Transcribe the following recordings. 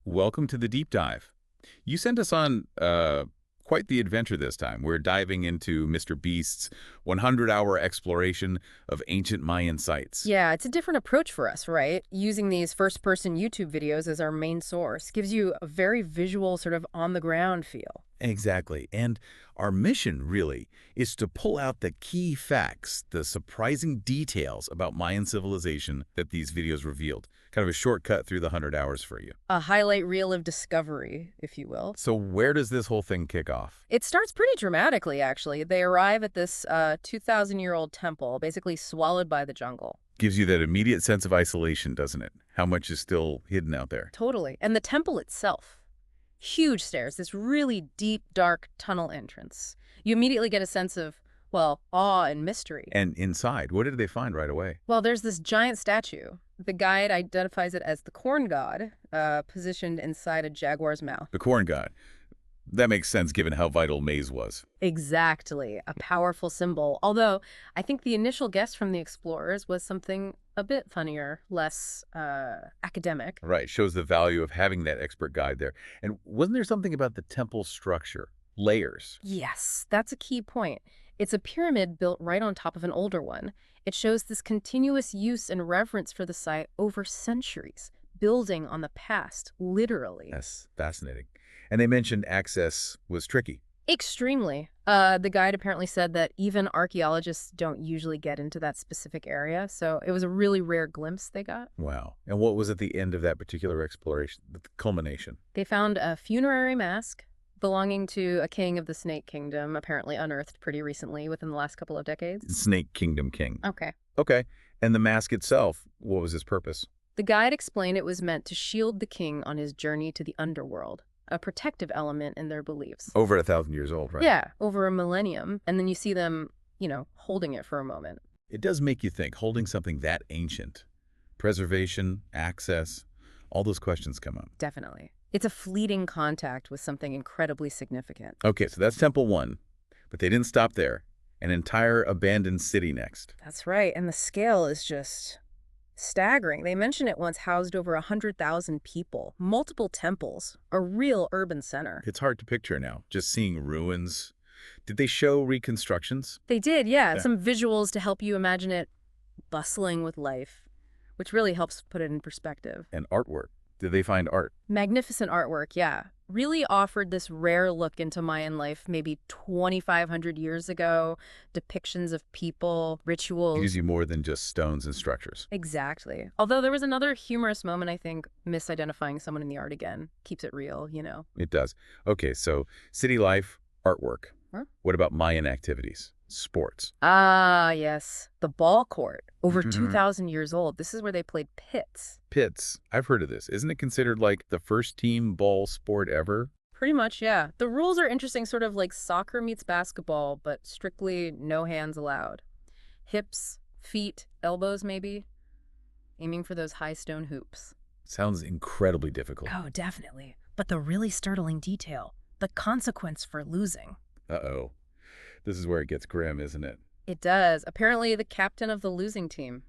Welcome to the deep dive. You sent us on quite the adventure this time. We're diving into MrBeast's 100-hour exploration of ancient Mayan sites. Yeah, it's a different approach for us, right? Using these first-person YouTube videos as our main source gives you a very visual, sort of on-the-ground feel. Exactly. And our mission, really, is to pull out the key facts, the surprising details about Mayan civilization that these videos revealed. Kind of a shortcut through the 100 hours for you. A highlight reel of discovery, if you will. So where does this whole thing kick off? It starts pretty dramatically, actually. They arrive at this 2,000-year-old temple, basically swallowed by the jungle. Gives you that immediate sense of isolation, doesn't it? How much is still hidden out there? Totally. And the temple itself. Huge stairs, this really deep, dark tunnel entrance. You immediately get a sense of, well, awe and mystery. And inside, what did they find right away? Well, there's this giant statue. The guide identifies it as the corn god, positioned inside a jaguar's mouth. The corn god. That makes sense given how vital maize was. Exactly, a powerful symbol. Although, I think the initial guess from the explorers was something a bit funnier, less academic. Right, shows the value of having that expert guide there. And wasn't there something about the temple structure? Layers. Yes, that's a key point. It's a pyramid built right on top of an older one. It shows this continuous use and reverence for the site over centuries, building on the past, literally. That's fascinating. And they mentioned access was tricky. Extremely. The guide apparently said that even archaeologists don't usually get into that specific area, so it was a really rare glimpse they got. Wow. And what was at the end of that particular exploration, the culmination? They found a funerary mask belonging to a king of the Snake Kingdom, apparently unearthed pretty recently within the last couple of decades. Snake Kingdom King. Okay. Okay. And the mask itself, what was its purpose? The guide explained it was meant to shield the king on his journey to the underworld, a protective element in their beliefs. Over 1,000 years old, right? Yeah, over a millennium. And then you see them, holding it for a moment. It does make you think, holding something that ancient. Preservation, access, all those questions come up. Definitely. It's a fleeting contact with something incredibly significant. Okay, so that's Temple 1. But they didn't stop there. An entire abandoned city next. That's right. And the scale is just staggering. They mention it once housed over 100,000 people, multiple temples, a real urban center. It's hard to picture now, just seeing ruins. Did they show reconstructions? They did, yeah. Some visuals to help you imagine it bustling with life, which really helps put it in perspective. And artwork. Did they find art? Magnificent artwork, yeah. Really offered this rare look into Mayan life maybe 2,500 years ago, depictions of people, rituals. Gives you more than just stones and structures. Exactly. Although there was another humorous moment, I think, misidentifying someone in the art again. Keeps it real, It does. Okay, so city life, artwork. Huh? What about Mayan activities? Sports. Ah, yes. The ball court, over 2,000 years old. This is where they played pits. Pits. I've heard of this. Isn't it considered like the first team ball sport ever? Pretty much, yeah. The rules are interesting, sort of like soccer meets basketball, but strictly no hands allowed. Hips, feet, elbows maybe. Aiming for those high stone hoops. Sounds incredibly difficult. Oh, definitely. But the really startling detail, the consequence for losing. Uh-oh. This is where it gets grim, isn't it? It does. Apparently the captain of the losing team,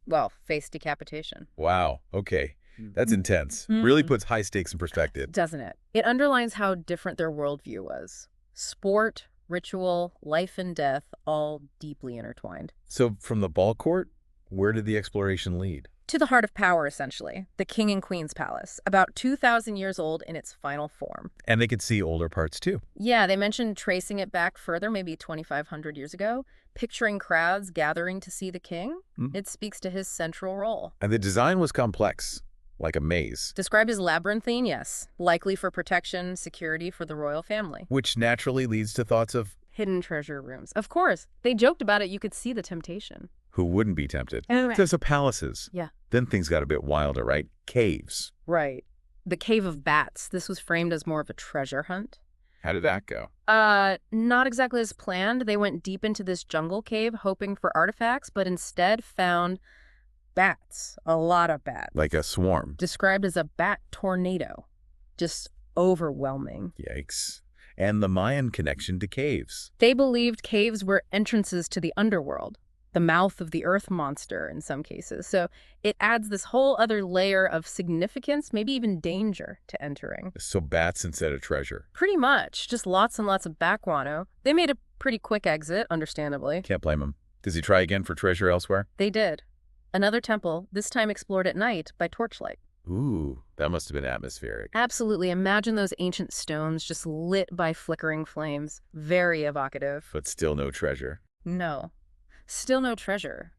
well, faced decapitation. Wow. Okay. That's intense. Really puts high stakes in perspective. Doesn't it? It underlines how different their worldview was. Sport, ritual, life and death, all deeply intertwined. So from the ball court, where did the exploration lead? To the heart of power, essentially. The king and queen's palace, about 2,000 years old in its final form. And they could see older parts too. Yeah, they mentioned tracing it back further, maybe 2,500 years ago, picturing crowds gathering to see the king. It speaks to his central role. And the design was complex, like a maze. Described as labyrinthine, yes. Likely for protection, security for the royal family. Which naturally leads to thoughts of Hidden treasure rooms. Of course. They joked about it. You could see the temptation. who wouldn't be tempted. Oh, right. So palaces. Yeah. Then things got a bit wilder, right? Caves. Right. The Cave of Bats. This was framed as more of a treasure hunt. How did that go? Not exactly as planned. They went deep into this jungle cave hoping for artifacts, but instead found bats. A lot of bats. Like a swarm. Described as a bat tornado. Just overwhelming. Yikes. And the Mayan connection to caves. They believed caves were entrances to the underworld. the mouth of the earth monster in some cases. So it adds this whole other layer of significance, maybe even danger to entering. So bats instead of treasure. Pretty much, just lots and lots of bat guano. They made a pretty quick exit, understandably. Can't blame him. Does he try again for treasure elsewhere? They did. Another temple, this time explored at night by torchlight. Ooh, that must have been atmospheric. Absolutely. Imagine those ancient stones just lit by flickering flames. Very evocative. But still no treasure. No. Still no treasure.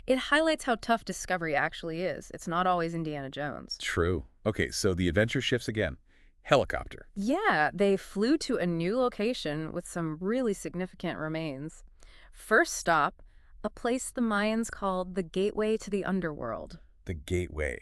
It highlights how tough discovery actually is. It's not always Indiana Jones. True. Okay, so the adventure shifts again. Helicopter. Yeah, they flew to a new location with some really significant remains. First stop, a place the Mayans called the Gateway to the Underworld. The gateway.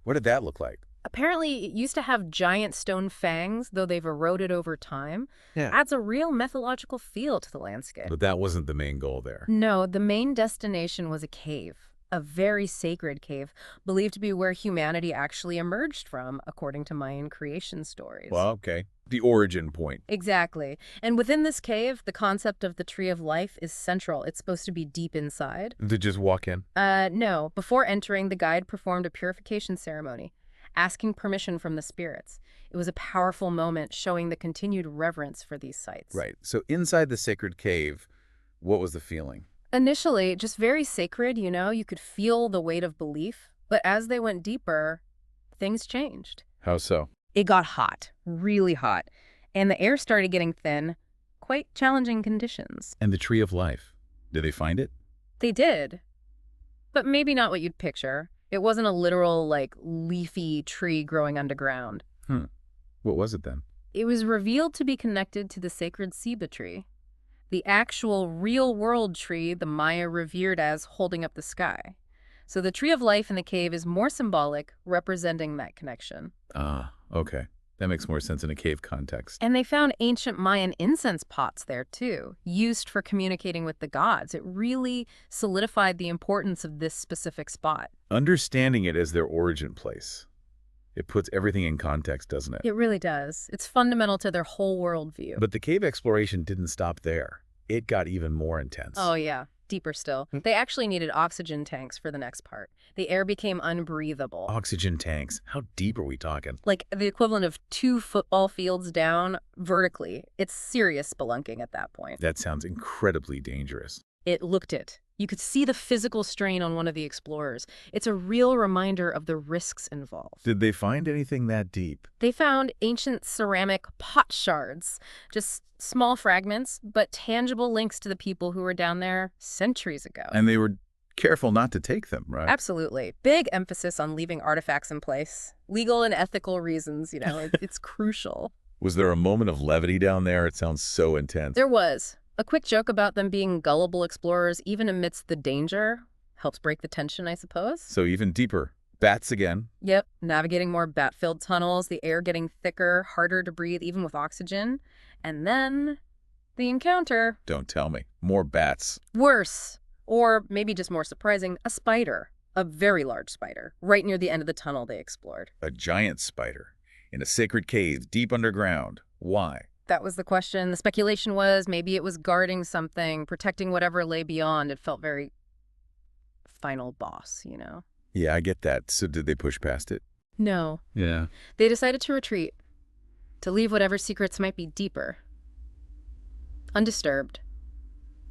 What did that look like? Apparently, it used to have giant stone fangs, though they've eroded over time. Yeah. Adds a real mythological feel to the landscape. But that wasn't the main goal there. No, the main destination was a cave. A very sacred cave, believed to be where humanity actually emerged from, according to Mayan creation stories. Well, okay. The origin point. Exactly. And within this cave, the concept of the Tree of Life is central. It's supposed to be deep inside. To just walk in? No. Before entering, the guide performed a purification ceremony, asking permission from the spirits. It was a powerful moment showing the continued reverence for these sites. Right. So inside the sacred cave, what was the feeling? Initially, just very sacred, you could feel the weight of belief. But as they went deeper, things changed. How so? It got hot, really hot, and the air started getting thin, quite challenging conditions. And the Tree of Life. Did they find it? They did, but maybe not what you'd picture. It wasn't a literal, leafy tree growing underground. What was it then? It was revealed to be connected to the sacred ceiba tree, the actual real-world tree the Maya revered as holding up the sky. So the Tree of Life in the cave is more symbolic, representing that connection. Ah, okay. That makes more sense in a cave context. And they found ancient Mayan incense pots there, too, used for communicating with the gods. It really solidified the importance of this specific spot. Understanding it as their origin place, it puts everything in context, doesn't it? It really does. It's fundamental to their whole worldview. But the cave exploration didn't stop there. It got even more intense. Oh, yeah. Deeper still. They actually needed oxygen tanks for the next part. The air became unbreathable. Oxygen tanks. How deep are we talking? Like the equivalent of 2 football fields down vertically. It's serious spelunking at that point. That sounds incredibly dangerous. It looked it. You could see the physical strain on one of the explorers. It's a real reminder of the risks involved. Did they find anything that deep? They found ancient ceramic pot shards, just small fragments, but tangible links to the people who were down there centuries ago. And they were careful not to take them, right? Absolutely. Big emphasis on leaving artifacts in place. Legal and ethical reasons, it's crucial. Was there a moment of levity down there? It sounds so intense. There was. A quick joke about them being gullible explorers, even amidst the danger, helps break the tension, I suppose. So even deeper. Bats again. Yep, navigating more bat-filled tunnels, the air getting thicker, harder to breathe, even with oxygen. And then the encounter. Don't tell me. More bats. Worse, or maybe just more surprising, a spider. A very large spider, right near the end of the tunnel they explored. A giant spider. In a sacred cave, deep underground. Why? That was the question. The speculation was maybe it was guarding something, protecting whatever lay beyond. It felt very final boss, Yeah, I get that. So did they push past it? No. Yeah. They decided to retreat, to leave whatever secrets might be deeper. Undisturbed.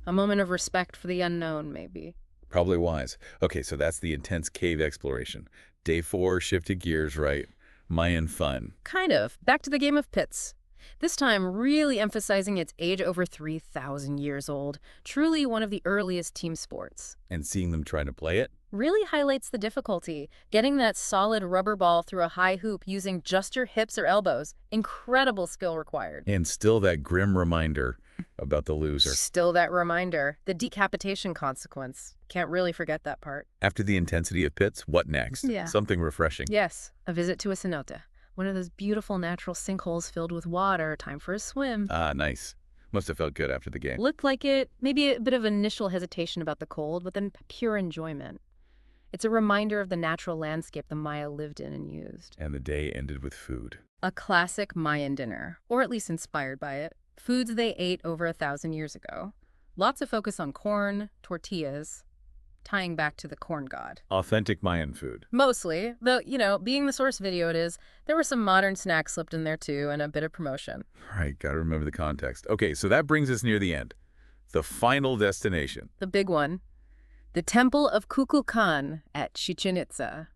A moment of respect for the unknown, maybe. Probably wise. Okay, so that's the intense cave exploration. Day 4, shifted gears, right? Mayan fun. Kind of. Back to the game of pits. This time really emphasizing its age over 3,000 years old. Truly one of the earliest team sports. And seeing them trying to play it? Really highlights the difficulty. Getting that solid rubber ball through a high hoop using just your hips or elbows. Incredible skill required. And still that grim reminder about the loser. Still that reminder. The decapitation consequence. Can't really forget that part. After the intensity of pits, what next? Yeah. Something refreshing. Yes, a visit to a cenote. One of those beautiful natural sinkholes filled with water. Time for a swim. Ah, nice. Must have felt good after the game. Looked like it. Maybe a bit of initial hesitation about the cold, but then pure enjoyment. It's a reminder of the natural landscape the Maya lived in and used. And the day ended with food. A classic Mayan dinner, or at least inspired by it. Foods they ate over 1,000 years ago. Lots of focus on corn, tortillas, tying back to the corn god. Authentic Mayan food. Mostly, though, being the source video it is, there were some modern snacks slipped in there too and a bit of promotion. Right, gotta remember the context. Okay, so that brings us near the end. The final destination. The big one, the Temple of Kukulkan at Chichen Itza,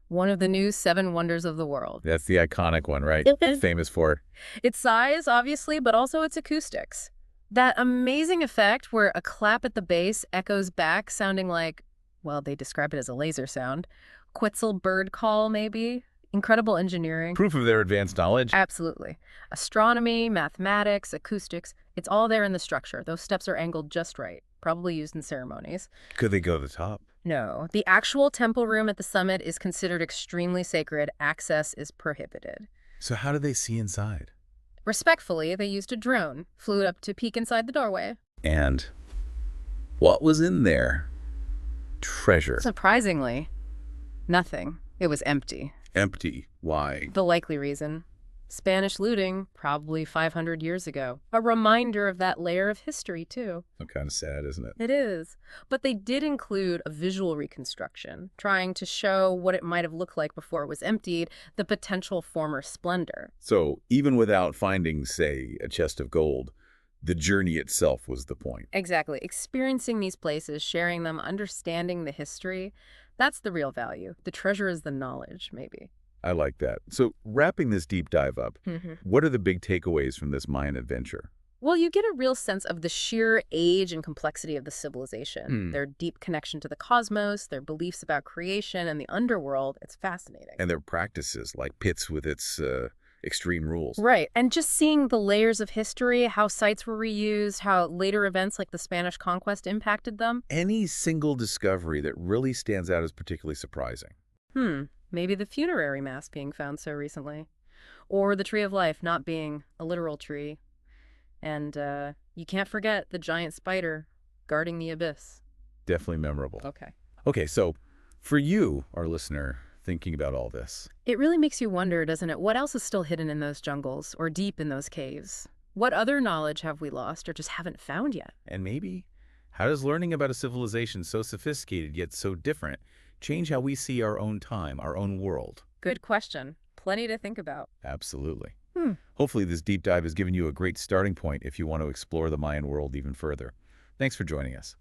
one of the new 7 wonders of the world. That's the iconic one, right? Famous for. Its size, obviously, but also its acoustics. That amazing effect where a clap at the base echoes back sounding like, well, they describe it as a laser sound. Quetzal bird call, maybe? Incredible engineering. Proof of their advanced knowledge? Absolutely. Astronomy, mathematics, acoustics, it's all there in the structure. Those steps are angled just right, probably used in ceremonies. Could they go to the top? No. The actual temple room at the summit is considered extremely sacred. Access is prohibited. So how do they see inside? Respectfully, they used a drone, flew up to peek inside the doorway. And what was in there? Treasure. Surprisingly, nothing. It was empty. Empty. Why? The likely reason. Spanish looting, probably 500 years ago. A reminder of that layer of history, too. So kind of sad, isn't it? It is. But they did include a visual reconstruction, trying to show what it might have looked like before it was emptied, the potential former splendor. So even without finding, say, a chest of gold, the journey itself was the point. Exactly. Experiencing these places, sharing them, understanding the history, that's the real value. The treasure is the knowledge, maybe. I like that. So wrapping this deep dive up, what are the big takeaways from this Mayan adventure? Well, you get a real sense of the sheer age and complexity of the civilization, their deep connection to the cosmos, their beliefs about creation and the underworld. It's fascinating. And their practices, like pits with its extreme rules. Right. And just seeing the layers of history, how sites were reused, how later events like the Spanish conquest impacted them. Any single discovery that really stands out as particularly surprising? Maybe the funerary mask being found so recently. Or the tree of life not being a literal tree. And you can't forget the giant spider guarding the abyss. Definitely memorable. Okay. Okay, so for you, our listener, thinking about all this. It really makes you wonder, doesn't it? What else is still hidden in those jungles or deep in those caves? What other knowledge have we lost or just haven't found yet? And maybe, how does learning about a civilization so sophisticated yet so different change how we see our own time, our own world? Good question. Plenty to think about. Absolutely. Hopefully this deep dive has given you a great starting point if you want to explore the Mayan world even further. Thanks for joining us.